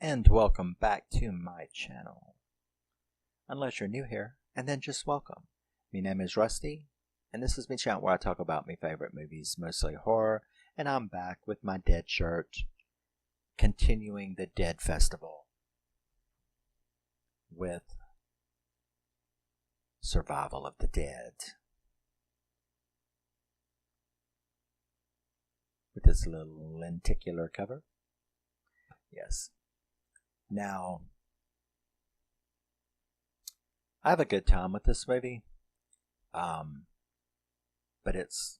And welcome back to my channel. Unless you're new here, and then just welcome. My name is Rusty, and this is my channel where I talk about my favorite movies, mostly horror, and I'm back with my Dead shirt, continuing the Dead Festival with Survival of the Dead. With this little lenticular cover. Yes. Now, I have a good time with this movie, but it's,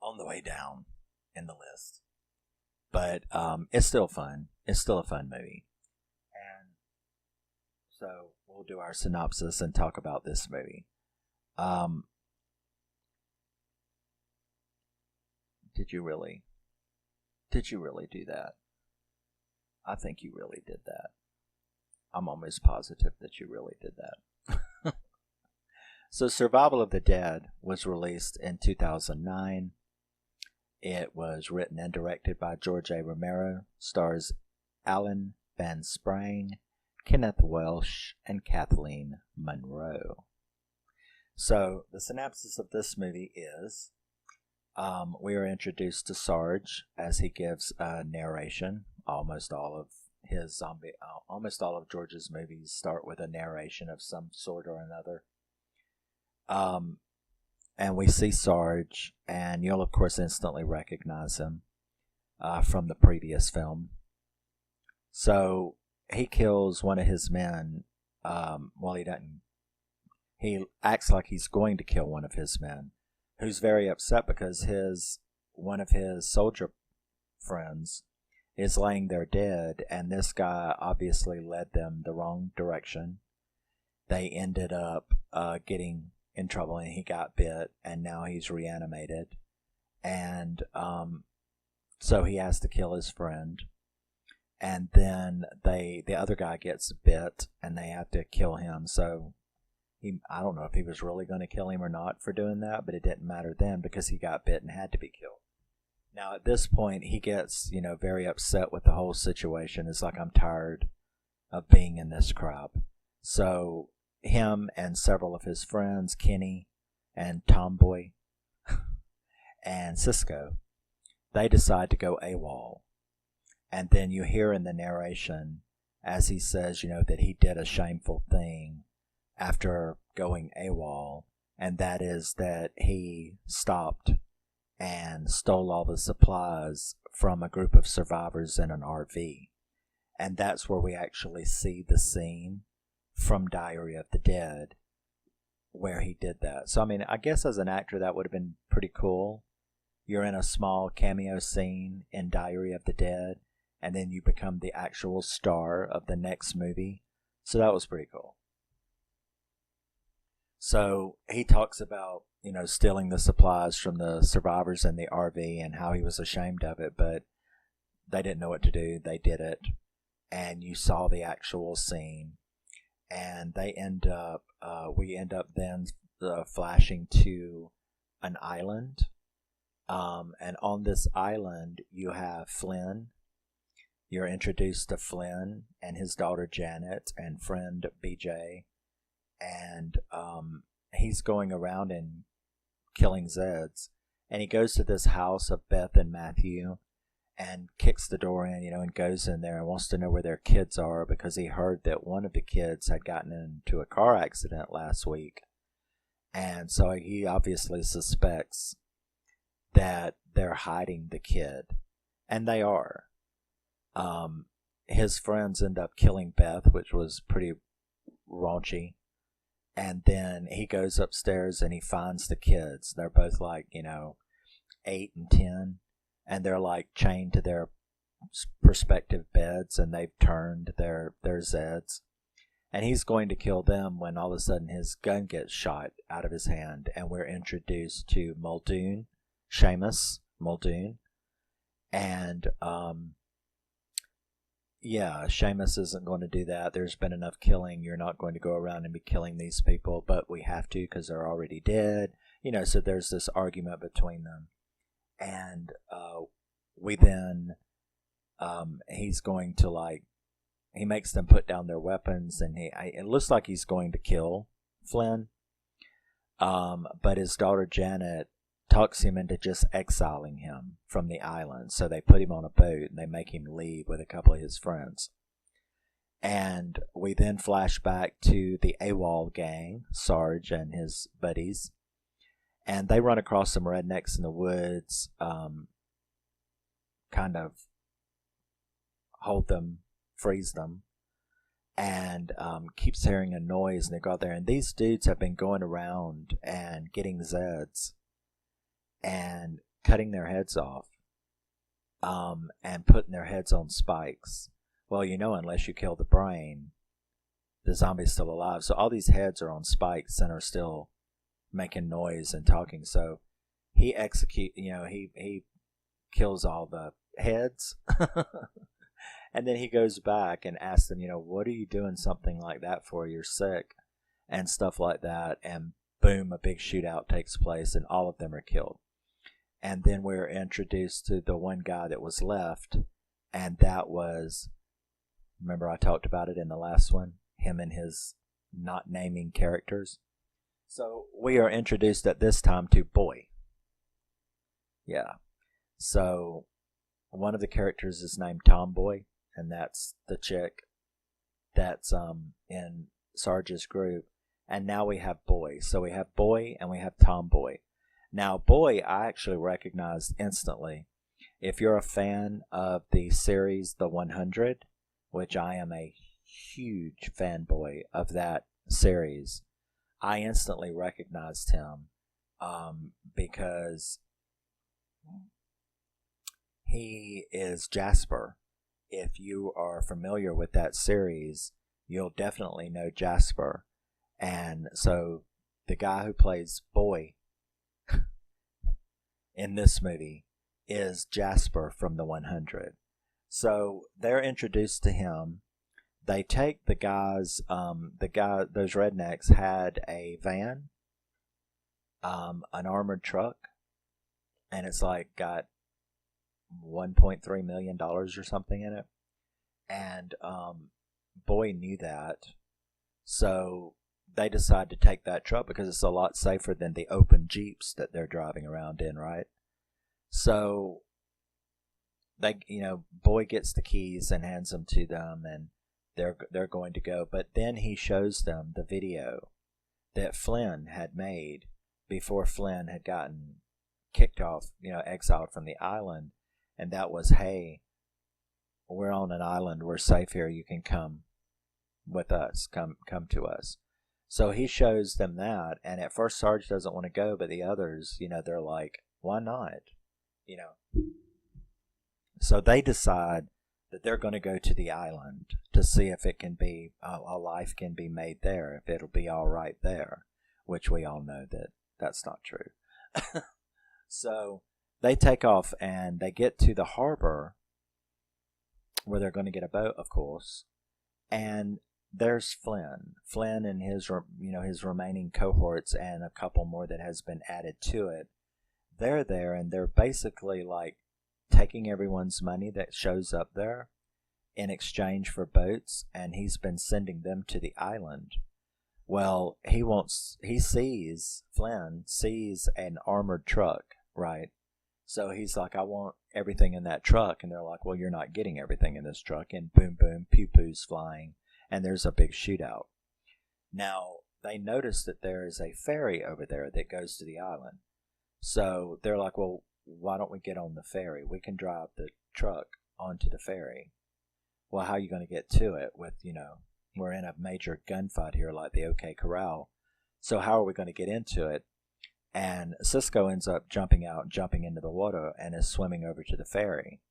on the way down in the list. But it's still fun. It's still a fun movie. And so we'll do our synopsis and talk about this movie. Did you really do that? I think you really did that. I'm almost positive that you really did that. So Survival of the Dead was released in 2009. It was written and directed by George A. Romero, stars Alan Van Sprang, Kenneth Welsh, and Kathleen Munroe. So the synopsis of this movie is we are introduced to Sarge as he gives a narration. Almost all of George's movies start with a narration of some sort or another. And we see Sarge, and you'll of course instantly recognize him from the previous film. So he kills one of his men. Well, he doesn't. He acts like he's going to kill one of his men, who's very upset because one of his soldier friends is laying there dead, and this guy obviously led them the wrong direction. They ended up getting in trouble, and he got bit, and now he's reanimated. And so he has to kill his friend. And then the other guy gets bit, and they have to kill him. So I don't know if he was really going to kill him or not for doing that, but it didn't matter then because he got bit and had to be killed. Now at this point he gets, very upset with the whole situation. It's like, I'm tired of being in this crap. So him and several of his friends, Kenny and Tomboy and Cisco, they decide to go AWOL. And then you hear in the narration as he says, that he did a shameful thing after going AWOL, and that is that he stopped and stole all the supplies from a group of survivors in an RV. And that's where we actually see the scene from Diary of the Dead where he did that. So, I guess as an actor that would have been pretty cool. You're in a small cameo scene in Diary of the Dead, and then you become the actual star of the next movie. So that was pretty cool. So he talks about, stealing the supplies from the survivors in the RV and how he was ashamed of it, but they didn't know what to do. They did it. And you saw the actual scene. And we end up then flashing to an island. And on this island, you have Flynn. You're introduced to Flynn and his daughter Janet and friend BJ. And he's going around and killing Zeds. And he goes to this house of Beth and Matthew and kicks the door in, and goes in there and wants to know where their kids are because he heard that one of the kids had gotten into a car accident last week. And so he obviously suspects that they're hiding the kid. And they are. His friends end up killing Beth, which was pretty raunchy. And then he goes upstairs and he finds the kids. They're both 8 and 10. And they're chained to their respective beds, and they've turned their Zeds. And he's going to kill them when all of a sudden his gun gets shot out of his hand. And we're introduced to Muldoon, Seamus Muldoon. And Seamus isn't going to do that. There's been enough killing. You're not going to go around and be killing these people, but we have to because they're already dead. So there's this argument between them. And we then he's going to he makes them put down their weapons, and it looks like he's going to kill Flynn. But his daughter Janet talks him into just exiling him from the island. So they put him on a boat and they make him leave with a couple of his friends. And we then flash back to the AWOL gang, Sarge and his buddies. And they run across some rednecks in the woods, kind of hold them, freeze them, and keeps hearing a noise, and they go out there, and these dudes have been going around and getting Zeds and cutting their heads off, and putting their heads on spikes. Well, unless you kill the brain, the zombie's still alive. So all these heads are on spikes and are still making noise and talking. So he he kills all the heads. And then he goes back and asks them, what are you doing something like that for? You're sick and stuff like that. And boom, a big shootout takes place and all of them are killed. And then we're introduced to the one guy that was left. And that was, remember I talked about it in the last one, him and his not naming characters. So we are introduced at this time to Boy. Yeah. So one of the characters is named Tomboy, and that's the chick that's in Sarge's group. And now we have Boy. So we have Boy and we have Tomboy. Now Boy I actually recognized instantly. If you're a fan of the series The 100, which I am a huge fanboy of that series, I instantly recognized him because he is Jasper. If you are familiar with that series, you'll definitely know Jasper. And so the guy who plays Boy in this movie is Jasper from The 100. So they're introduced to him. They take the guys, those rednecks had a van, an armored truck, and it's got $1.3 million or something in it. And Boy knew that. So they decide to take that truck because it's a lot safer than the open Jeeps that they're driving around in, right? So Boy gets the keys and hands them to them, and they're going to go. But then he shows them the video that Flynn had made before Flynn had gotten kicked off, exiled from the island. And that was, hey, we're on an island, we're safe here, you can come with us, come to us. So he shows them that, and at first Sarge doesn't want to go, but the others, they're like, why not? So they decide that they're going to go to the island to see if it can be, a life can be made there, if it'll be all right there, which we all know that that's not true. So they take off and they get to the harbor where they're going to get a boat, of course, and there's Flynn and his remaining cohorts and a couple more that has been added to it. They're there, and they're basically taking everyone's money that shows up there in exchange for boats, and he's been sending them to the island. Well, Flynn sees an armored truck, right? So he's like, I want everything in that truck. And they're like, well, you're not getting everything in this truck. And boom, boom, pew-poos flying. And there's a big shootout. Now, they notice that there is a ferry over there that goes to the island. So they're like, well, why don't we get on the ferry? We can drive the truck onto the ferry. Well, how are you going to get to it with, we're in a major gunfight here like the OK Corral. So how are we going to get into it? And Cisco ends up jumping into the water, and is swimming over to the ferry.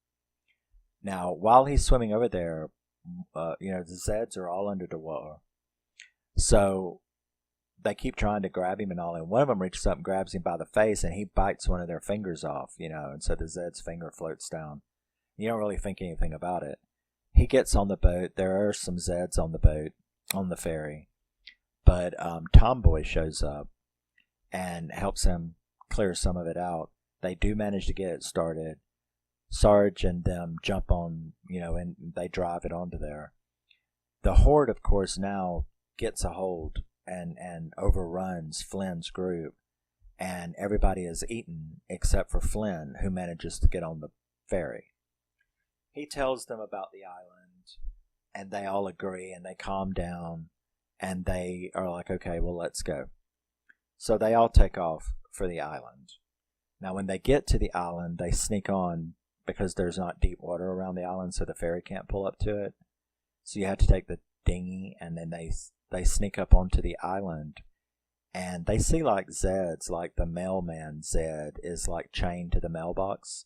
Now, while he's swimming over there, the Zeds are all under the water. So they keep trying to grab him and all, and one of them reaches up and grabs him by the face, and he bites one of their fingers off, and so the Zed's finger floats down. You don't really think anything about it. He gets on the boat. There are some Zeds on the boat, on the ferry. But Tomboy shows up and helps him clear some of it out. They do manage to get it started. Sarge and them jump on, and they drive it onto there. The Horde, of course, now gets a hold and overruns Flynn's group, and everybody is eaten except for Flynn, who manages to get on the ferry. He tells them about the island, and they all agree, and they calm down, and they are like, okay, well, let's go. So they all take off for the island. Now, when they get to the island, they sneak on because there's not deep water around the island, so the ferry can't pull up to it. So you have to take the dinghy, and then they sneak up onto the island, and they see like Zed's, like the mailman Zed is like chained to the mailbox,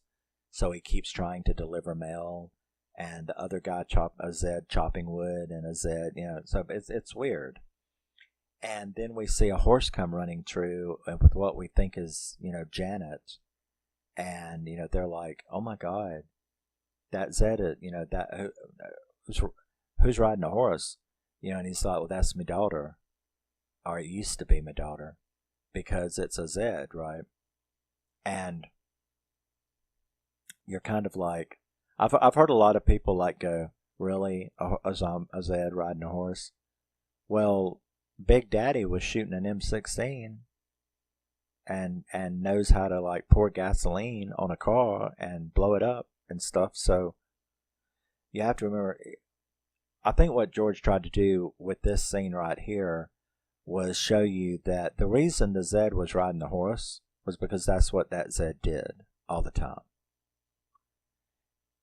so he keeps trying to deliver mail, and the other guy a Zed chopping wood, and a Zed, so it's weird. And then we see a horse come running through with what we think is, Janet, and they're like, oh my God, that Zed, that who's riding a horse? And he's like, well, that's my daughter. Or it used to be my daughter. Because it's a Zed, right? And you're kind of like, I've heard a lot of people like go, really? A Zed riding a horse? Well, Big Daddy was shooting an M16 and knows how to like pour gasoline on a car and blow it up and stuff. So you have to remember, I think what George tried to do with this scene right here was show you that the reason the Zed was riding the horse was because that's what that Zed did all the time.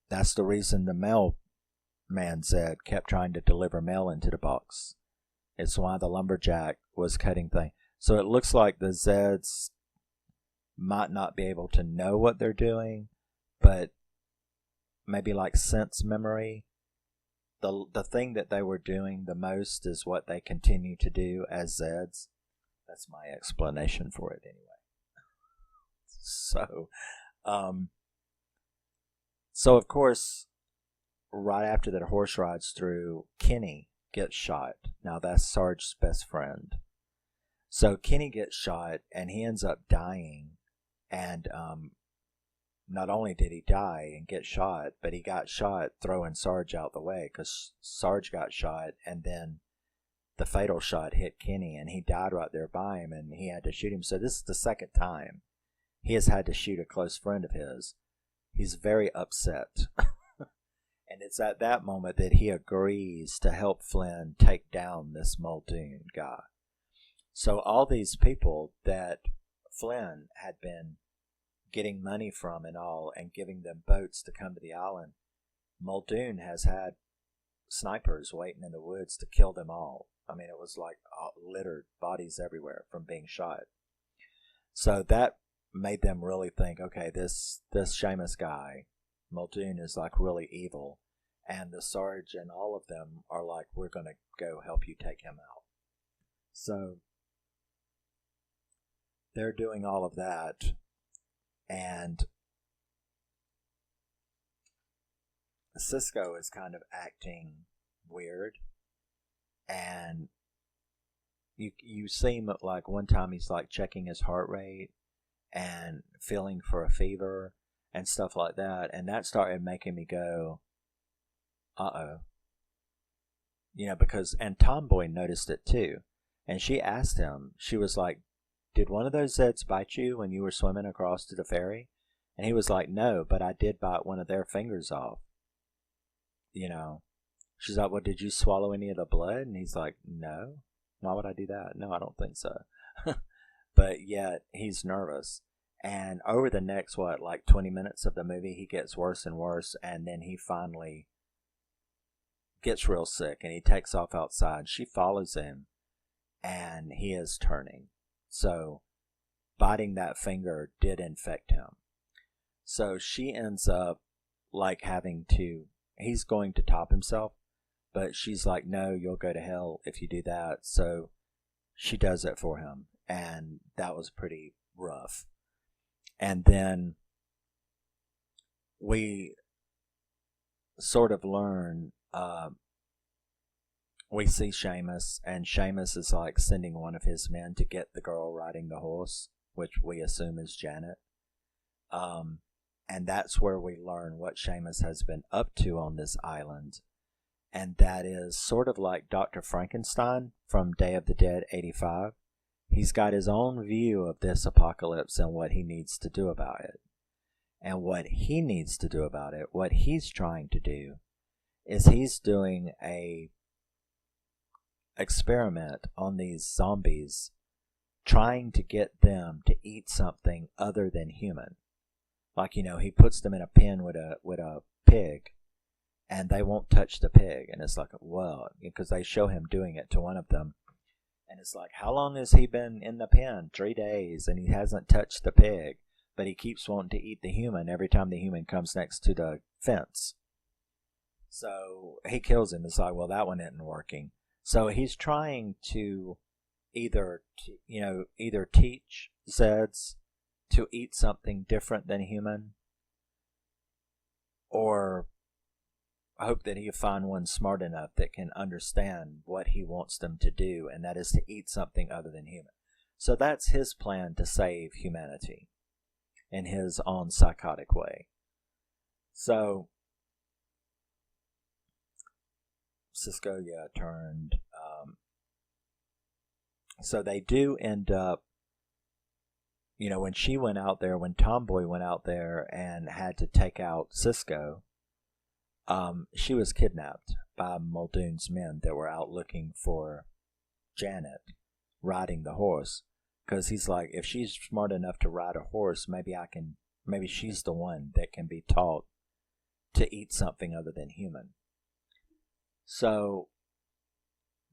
That's the reason the mailman Zed kept trying to deliver mail into the box. It's why the lumberjack was cutting things. So it looks like the Zeds might not be able to know what they're doing, but maybe like sense memory. The thing that they were doing the most is what they continue to do as Zeds. That's my explanation for it anyway. So of course, right after that horse rides through, Kenny gets shot. Now that's Sarge's best friend. So Kenny gets shot and he ends up dying. And not only did he die and get shot, but he got shot throwing Sarge out the way, because Sarge got shot and then the fatal shot hit Kenny and he died right there by him and he had to shoot him. So this is the second time he has had to shoot a close friend of his. He's very upset. And it's at that moment that he agrees to help Flynn take down this Muldoon guy. So all these people that Flynn had been getting money from and all, and giving them boats to come to the island, Muldoon has had snipers waiting in the woods to kill them all. I mean, it was like littered, bodies everywhere from being shot. So that made them really think, okay, this Seamus guy, Muldoon, is like really evil, and the Sarge and all of them are like, we're going to go help you take him out. So they're doing all of that. And Cisco is kind of acting weird, and you see him like one time he's like checking his heart rate and feeling for a fever and stuff like that, and that started making me go, uh-oh. Because, and Tomboy noticed it too, and she asked him, she was like, did one of those Zeds bite you when you were swimming across to the ferry? And he was like, no, but I did bite one of their fingers off. She's like, well, did you swallow any of the blood? And he's like, no. Why would I do that? No, I don't think so. But yet, he's nervous. And over the next, 20 minutes of the movie, he gets worse and worse. And then he finally gets real sick and he takes off outside. She follows him and he is turning. So biting that finger did infect him. So she ends up he's going to top himself, but she's like, no, you'll go to hell if you do that. So she does it for him, and that was pretty rough. And then we sort of learn, we see Seamus, and Seamus is like sending one of his men to get the girl riding the horse, which we assume is Janet. And that's where we learn what Seamus has been up to on this island. And that is sort of like Dr. Frankenstein from Day of the Dead 85. He's got his own view of this apocalypse and what he needs to do about it. And what he needs to do about it, what he's trying to do, is he's doing a experiment on these zombies, trying to get them to eat something other than human. Like, he puts them in a pen with a pig, and they won't touch the pig. And it's like, well, because they show him doing it to one of them. And it's like, how long has he been in the pen? 3 days, and he hasn't touched the pig. But he keeps wanting to eat the human every time the human comes next to the fence. So he kills him. It's like, well, that one isn't working. So he's trying to either teach Zeds to eat something different than human, or hope that he'll find one smart enough that can understand what he wants them to do, and that is to eat something other than human. So that's his plan to save humanity in his own psychotic way. So Cisco, turned. So they do end up, when she went out there, when Tomboy went out there and had to take out Cisco, she was kidnapped by Muldoon's men that were out looking for Janet riding the horse. Because he's like, if she's smart enough to ride a horse, maybe she's the one that can be taught to eat something other than human. So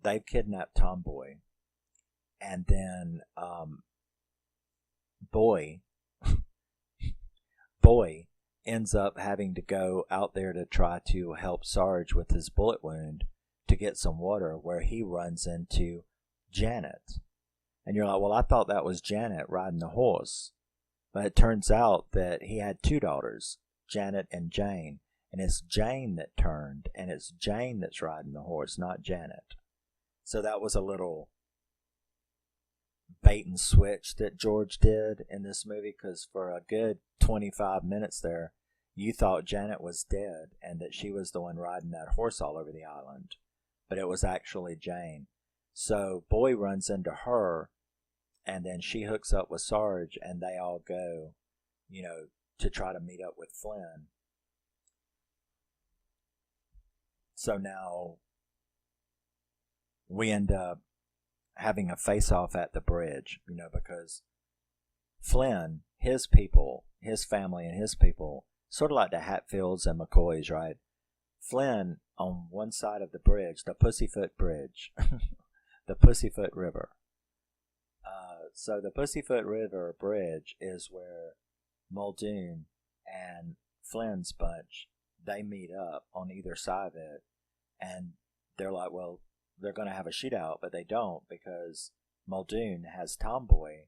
they've kidnapped Tomboy, and then Boy ends up having to go out there to try to help Sarge with his bullet wound to get some water, where he runs into Janet. And you're like, well, I thought that was Janet riding the horse. But it turns out that he had 2 daughters, Janet and Jane. And it's Jane that turned, and it's Jane that's riding the horse, not Janet. So that was a little bait and switch that George did in this movie, because for a good 25 minutes there, you thought Janet was dead and that she was the one riding that horse all over the island. But it was actually Jane. So Boy runs into her, and then she hooks up with Sarge, and they all go, to try to meet up with Flynn. So now we end up having a face-off at the bridge, because Flynn, his people, his family and his people, sort of like the Hatfields and McCoys, right? Flynn, on one side of the bridge, the Pussyfoot Bridge, the Pussyfoot River. So the Pussyfoot River Bridge is where Muldoon and Flynn's bunch, they meet up on either side of it, and they're like, well, they're going to have a shootout, but they don't, because Muldoon has Tomboy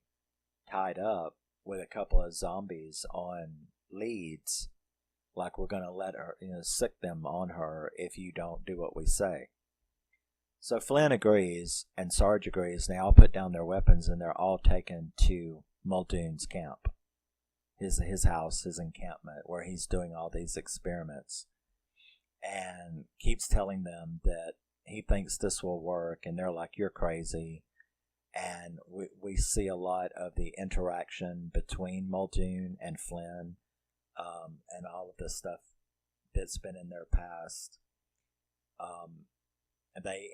tied up with a couple of zombies on leads, like, we're going to let her, sick them on her if you don't do what we say. So Flynn agrees, and Sarge agrees, and they all put down their weapons, and they're all taken to Muldoon's camp, his house, his encampment, where he's doing all these experiments, and keeps telling them that he thinks this will work, and they're like, you're crazy. And we see a lot of the interaction between Muldoon and Flynn, and all of the stuff that's been in their past.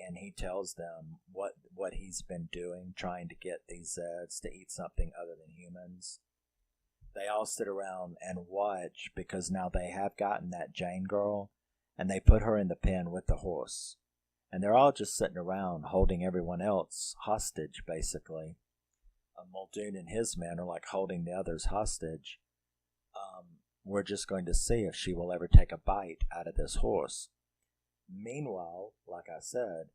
And he tells them what he's been doing, trying to get these Zeds to eat something other than humans. They all sit around and watch, because now they have gotten that Jane girl, and they put her in the pen with the horse. And they're all just sitting around holding everyone else hostage, basically. Muldoon and his men are like holding the others hostage. We're just going to see if she will ever take a bite out of this horse. Meanwhile, like I said,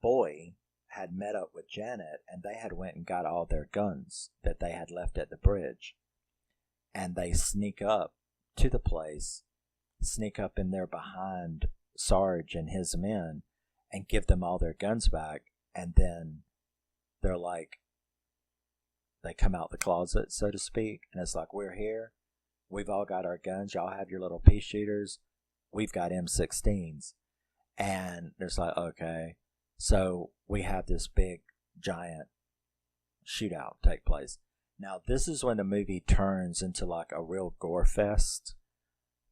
Boy had met up with Janet, and they had went and got all their guns that they had left at the bridge. And they sneak up to the place, sneak up in there behind Sarge and his men, and give them all their guns back. And then they're like, they come out the closet, so to speak, and it's like, we're here. we've all got our guns. Y'all have your little pea shooters. We've got M16s. And there's like, okay. So we have this big, giant shootout take place. Now, this is when the movie turns into like a real gore fest,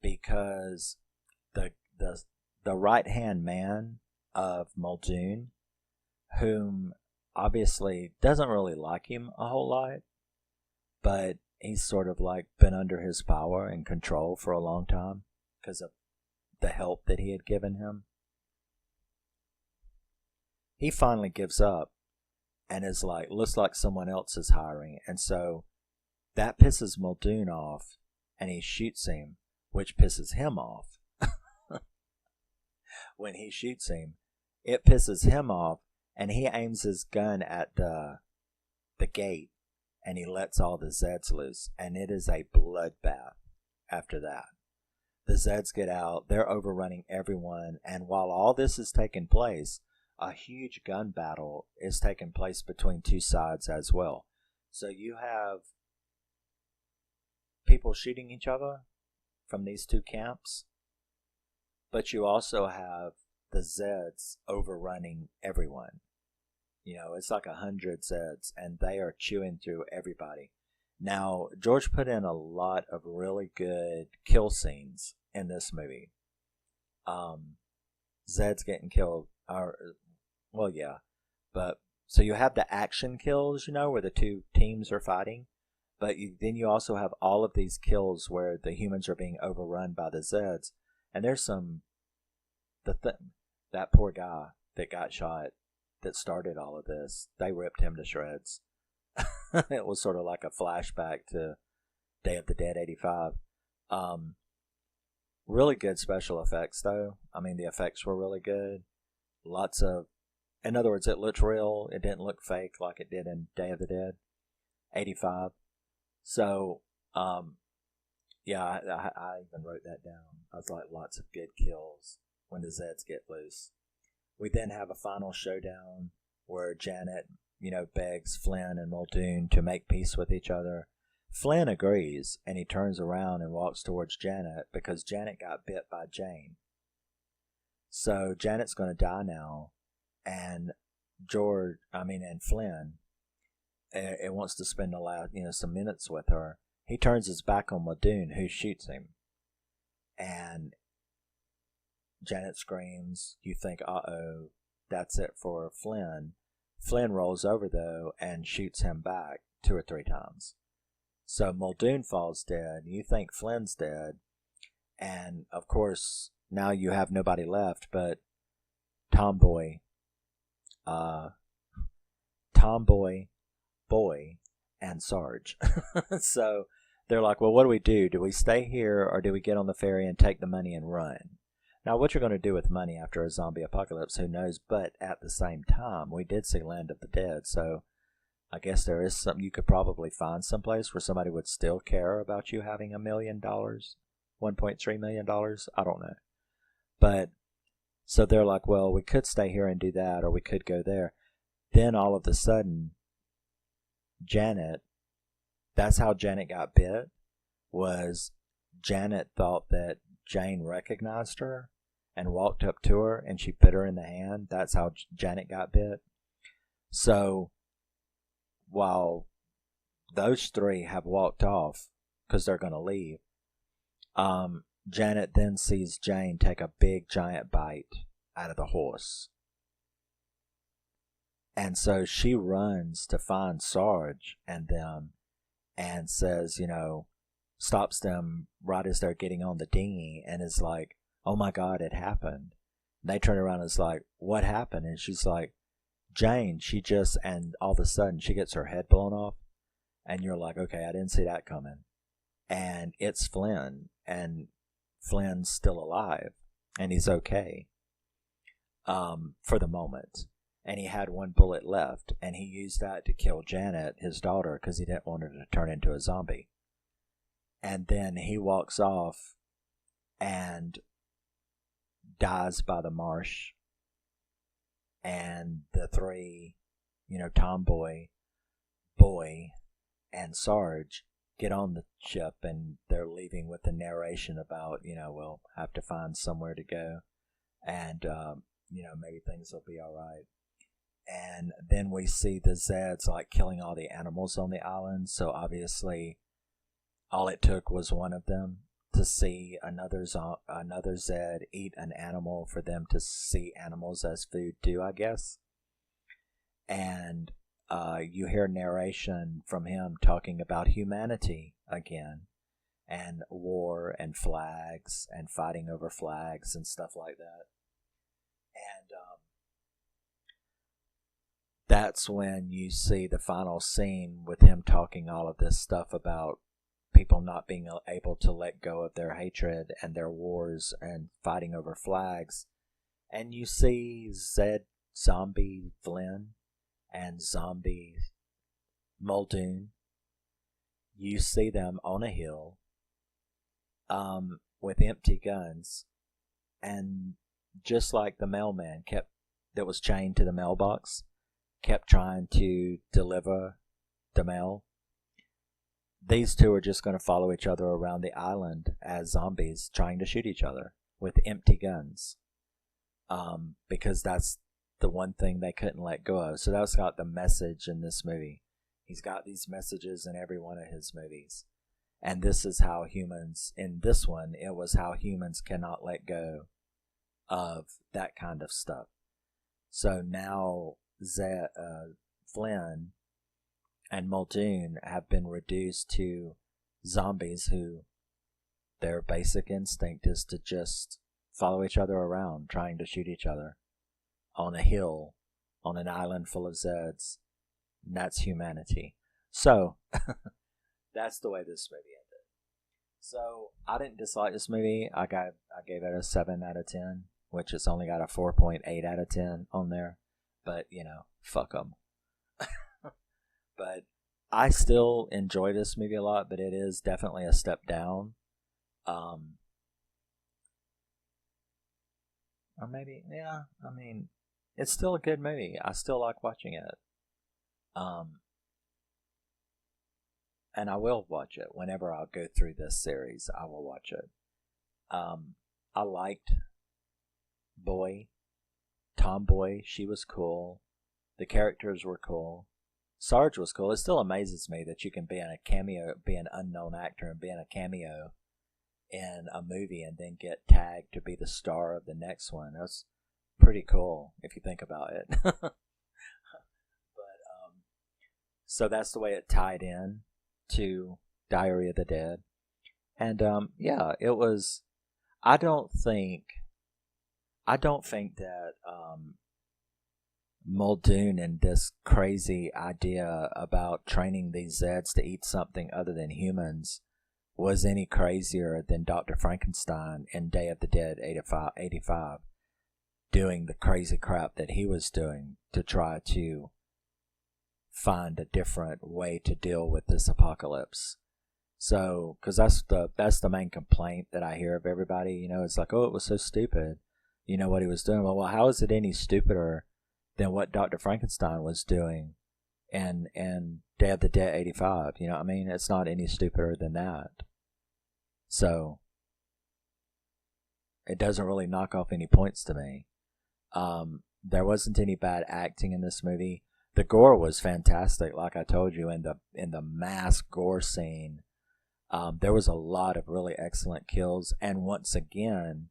because the right-hand man of Muldoon, whom obviously doesn't really like him a whole lot, but he's sort of like been under his power and control for a long time because of the help that he had given him. He finally gives up and is like, looks like someone else is hiring. And so that pisses Muldoon off, and he shoots him, which pisses him off. When he shoots him, it pisses him off, and he aims his gun at the gate, and he lets all the Zeds loose, and it is a bloodbath after that. The Zeds get out, they're overrunning everyone, and while all this is taking place, a huge gun battle is taking place between two sides as well. So you have people shooting each other from these two camps, but you also have the Zeds overrunning everyone. You know, it's like 100 Zeds, and they are chewing through everybody. Now, George put in a lot of really good kill scenes in this movie. Zeds getting killed are, well, yeah. But, so you have the action kills, you know, where the two teams are fighting. But then you also have all of these kills where the humans are being overrun by the Zeds. And there's some, that poor guy that got shot, that started all of this, they ripped him to shreds. It was sort of like a flashback to Day of the Dead 85. Really good special effects, though. I mean, the effects were really good. Lots of, in other words, it looked real. It didn't look fake like it did in Day of the Dead 85. So, yeah, I even wrote that down. I was like, lots of good kills when the Zeds get loose. We then have a final showdown where Janet, you know, begs Flynn and Muldoon to make peace with each other. Flynn agrees, and he turns around and walks towards Janet because Janet got bit by Jane. So Janet's going to die now, and Flynn, it wants to spend some minutes with her. He turns his back on Muldoon, who shoots him, and Janet screams. You think, uh-oh, that's it for Flynn. Flynn rolls over, though, and shoots him back 2 or 3 times. So Muldoon falls dead. You think Flynn's dead. And, of course, now you have nobody left but Tomboy, Boy, and Sarge. So they're like, well, what do we do? Do we stay here, or do we get on the ferry and take the money and run? Now, what you're going to do with money after a zombie apocalypse, who knows? But at the same time, we did see Land of the Dead, so I guess there is something you could probably find someplace where somebody would still care about you having $1 million, $1.3 million. I don't know. But so they're like, well, we could stay here and do that, or we could go there. Then all of a sudden, Janet, that's how Janet got bit, was Janet thought that Jane recognized her and walked up to her, and she bit her in the hand. That's how Janet got bit. So while those 3 have walked off because they're going to leave, Janet then sees Jane take a big giant bite out of the horse. And so she runs to find Sarge and them and says, stops them right as they're getting on the dinghy and is like, oh my God, it happened. And they turn around and is like, what happened? And she's like, Jane, and all of a sudden she gets her head blown off. And you're like, okay, I didn't see that coming. And it's Flynn, and Flynn's still alive, and he's okay, for the moment. And he had 1 bullet left, and he used that to kill Janet, his daughter, because he didn't want her to turn into a zombie. And then he walks off and dies by the marsh. And the 3, Tomboy, Boy, and Sarge, get on the ship and they're leaving with the narration about, we'll have to find somewhere to go and, maybe things will be all right. And then we see the Zeds like killing all the animals on the island. So obviously all it took was one of them to see another Zed eat an animal for them to see animals as food too, I guess. And you hear narration from him talking about humanity again, and war and flags and fighting over flags and stuff like that. And that's when you see the final scene with him talking all of this stuff about people not being able to let go of their hatred and their wars and fighting over flags. And you see Zed zombie Flynn and zombie Muldoon. You see them on a hill with empty guns, and just like the mailman that was chained to the mailbox kept trying to deliver the mail, these two are just going to follow each other around the island as zombies trying to shoot each other with empty guns, because that's the one thing they couldn't let go of. So that's got the message in this movie. He's got these messages in every one of his movies. And this is how humans, in this one, it was how humans cannot let go of that kind of stuff. So now Flynn and Muldoon have been reduced to zombies who their basic instinct is to just follow each other around, trying to shoot each other on a hill, on an island full of Zeds. And that's humanity. So, that's the way this movie ended. So, I didn't dislike this movie. I gave it a 7 out of 10, which has only got a 4.8 out of 10 on there. But, fuck them. But I still enjoy this movie a lot, but it is definitely a step down. Or maybe, yeah, I mean, it's still a good movie. I still like watching it. And I will watch it. Whenever I'll go through this series, I will watch it. I liked Tomboy. She was cool. The characters were cool. Sarge was cool. It still amazes me that you can be in a cameo, be an unknown actor and be in a cameo in a movie and then get tagged to be the star of the next one. That's pretty cool if you think about it. But so that's the way it tied in to Diary of the Dead. And yeah, it was. I don't think that Muldoon and this crazy idea about training these Zeds to eat something other than humans was any crazier than Dr. Frankenstein in Day of the Dead 85 doing the crazy crap that he was doing to try to find a different way to deal with this apocalypse. So, because that's the main complaint that I hear of everybody, it's like, oh, it was so stupid, what he was doing. Well, how is it any stupider than what Dr. Frankenstein was doing in Day of the Dead 85? I mean, it's not any stupider than that. So, it doesn't really knock off any points to me. There wasn't any bad acting in this movie. The gore was fantastic, like I told you, in the mass gore scene. There was a lot of really excellent kills, and once again,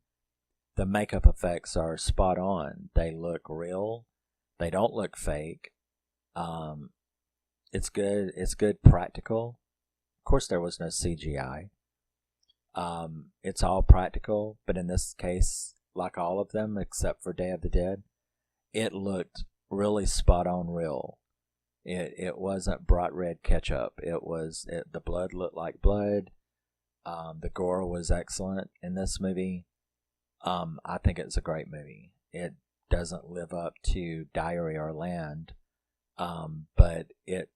the makeup effects are spot on. They look real. They don't look fake. It's good. It's good practical. Of course, there was no CGI. It's all practical, but in this case, like all of them except for Day of the Dead, it looked really spot on real. It wasn't bright red ketchup. The blood looked like blood. The gore was excellent in this movie. I think it's a great movie. It doesn't live up to Diary or Land, but it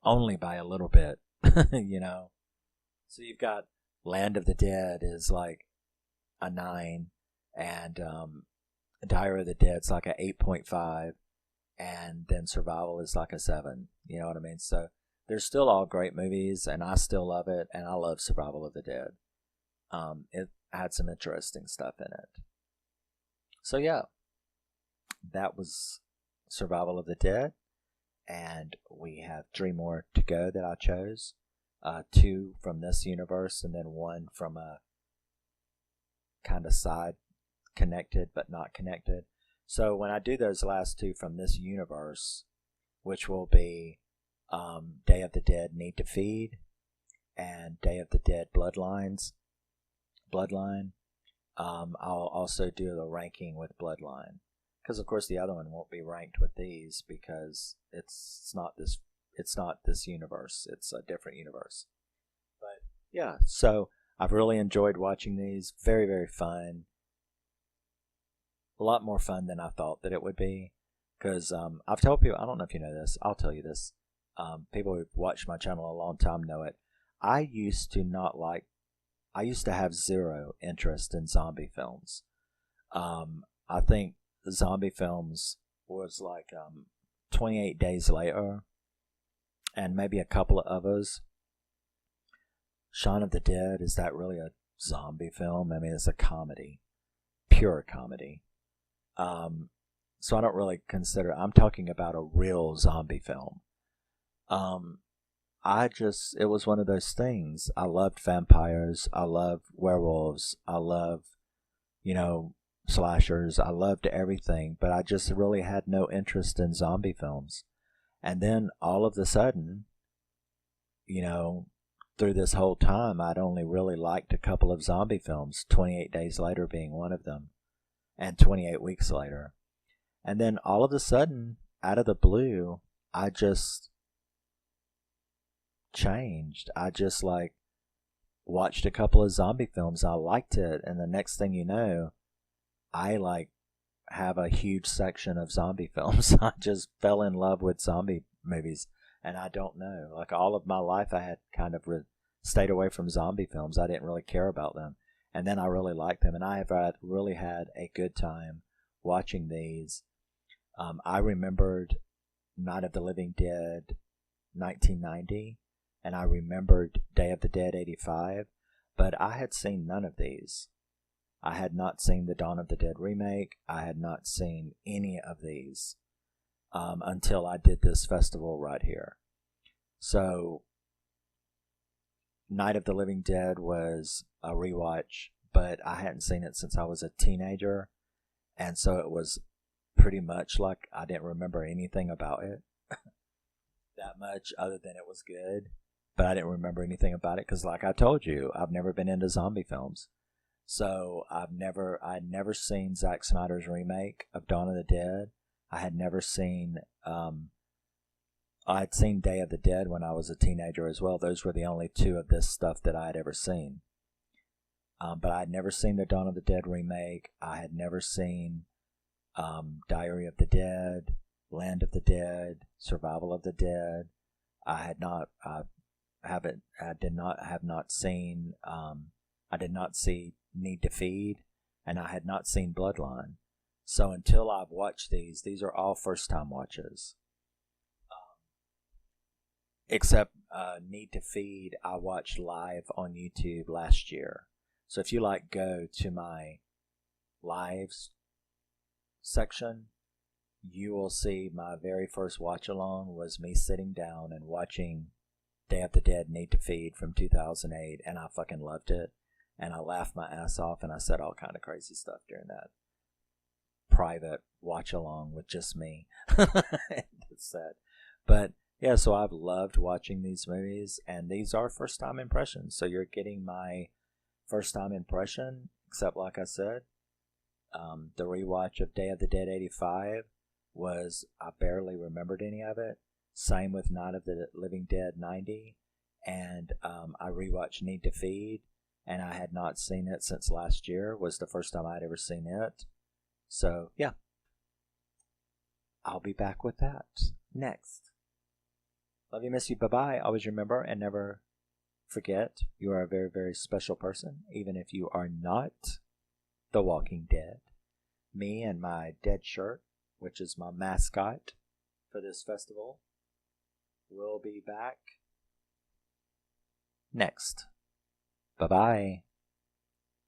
only by a little bit, So you've got Land of the Dead is like a 9, and Diary of the Dead's like a 8.5, and then Survival is like a 7. You know what I mean? So they're still all great movies, and I still love it, and I love Survival of the Dead. It had some interesting stuff in it. So yeah, that was Survival of the Dead, and we have 3 more to go that I chose. 2 from this universe, and then 1 from a kind of side connected but not connected. So when I do those last 2 from this universe, which will be Day of the Dead Need to Feed and Day of the Dead Bloodline, I'll also do the ranking with Bloodline, because of course the other one won't be ranked with these because it's not this universe, it's a different universe. But yeah, so I've really enjoyed watching these. Very, very fun. A lot more fun than I thought that it would be, because I've told people, I don't know if you know this, I'll tell you this. People who've watched my channel a long time know it. I used to have zero interest in zombie films. I think the zombie films was like 28 Days Later, and maybe a couple of others. Shaun of the Dead, is that really a zombie film? I mean, it's a comedy, pure comedy. So I don't really consider, I'm talking about a real zombie film. It was one of those things. I loved vampires. I loved werewolves. I love, slashers. I loved everything, but I just really had no interest in zombie films. And then all of a sudden, through this whole time, I'd only really liked a couple of zombie films, 28 Days Later being one of them, and 28 Weeks Later. And then all of a sudden, out of the blue, I just changed. I just watched a couple of zombie films. I liked it, and the next thing you know, I have a huge section of zombie films. I just fell in love with zombie movies, and I don't know. All of my life, I had kind of stayed away from zombie films. I didn't really care about them, and then I really liked them, and I have really had a good time watching these. I remembered Night of the Living Dead 1990, and I remembered Day of the Dead 85, but I had seen none of these. I had not seen the Dawn of the Dead remake. I had not seen any of these until I did this festival right here. So Night of the Living Dead was a rewatch, but I hadn't seen it since I was a teenager, and so it was pretty much like I didn't remember anything about it that much, other than it was good, but I didn't remember anything about it because, like I told you, I've never been into zombie films. So I'd never seen Zack Snyder's remake of Dawn of the Dead. I had never seen, I'd seen Day of the Dead when I was a teenager as well. Those were the only 2 of this stuff that I had ever seen. But I had never seen the Dawn of the Dead remake. I had never seen Diary of the Dead, Land of the Dead, Survival of the Dead. I did not see Need to Feed, and I had not seen Bloodline. So until I've watched these are all first time watches. Except Need to Feed, I watched live on YouTube last year. So if you go to my lives section, you will see my very first watch along was me sitting down and watching Day of the Dead Need to Feed from 2008, and I fucking loved it. And I laughed my ass off, and I said all kind of crazy stuff during that private watch along with just me. It's sad. But yeah, so I've loved watching these movies, and these are first time impressions. So you're getting my first time impression, except like I said, the rewatch of Day of the Dead 85 was, I barely remembered any of it. Same with Night of the Living Dead 90, and I rewatched Need to Feed, and I had not seen it since last year. Was the first time I'd ever seen it. So yeah, I'll be back with that next. Love you, miss you, bye-bye. Always remember and never forget, you are a very, very special person, even if you are not The Walking Dead. Me and my dead shirt, which is my mascot for this festival, will be back next. Bye-bye.